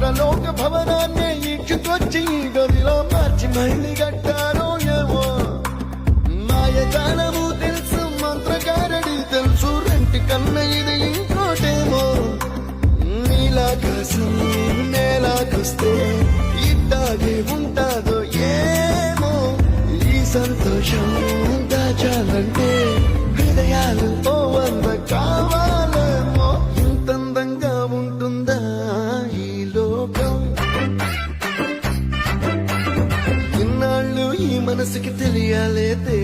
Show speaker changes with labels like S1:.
S1: పరలోక భవనాన్ని ఇచ్చుకొచ్చి గదిలో మార్చి మళ్ళీ కట్టారో ఏమో మాయజాలము తెలుసు మంత్రగారడి తెలుసు రెంటి కన్న ఇది ఇంకోటేమో నీలాకాశం నేలాకొస్తే ఇట్టాగే ఉంటాదో ఏమో ఈ సంతోషం దాచాలంటే హృదయాలు ఓ వంద కావాలేమో ఇంతందంగా ఉంటుందా ఈ లోకం ఇన్నాళ్ళు ఈ మనసుకి తెలియాలేదే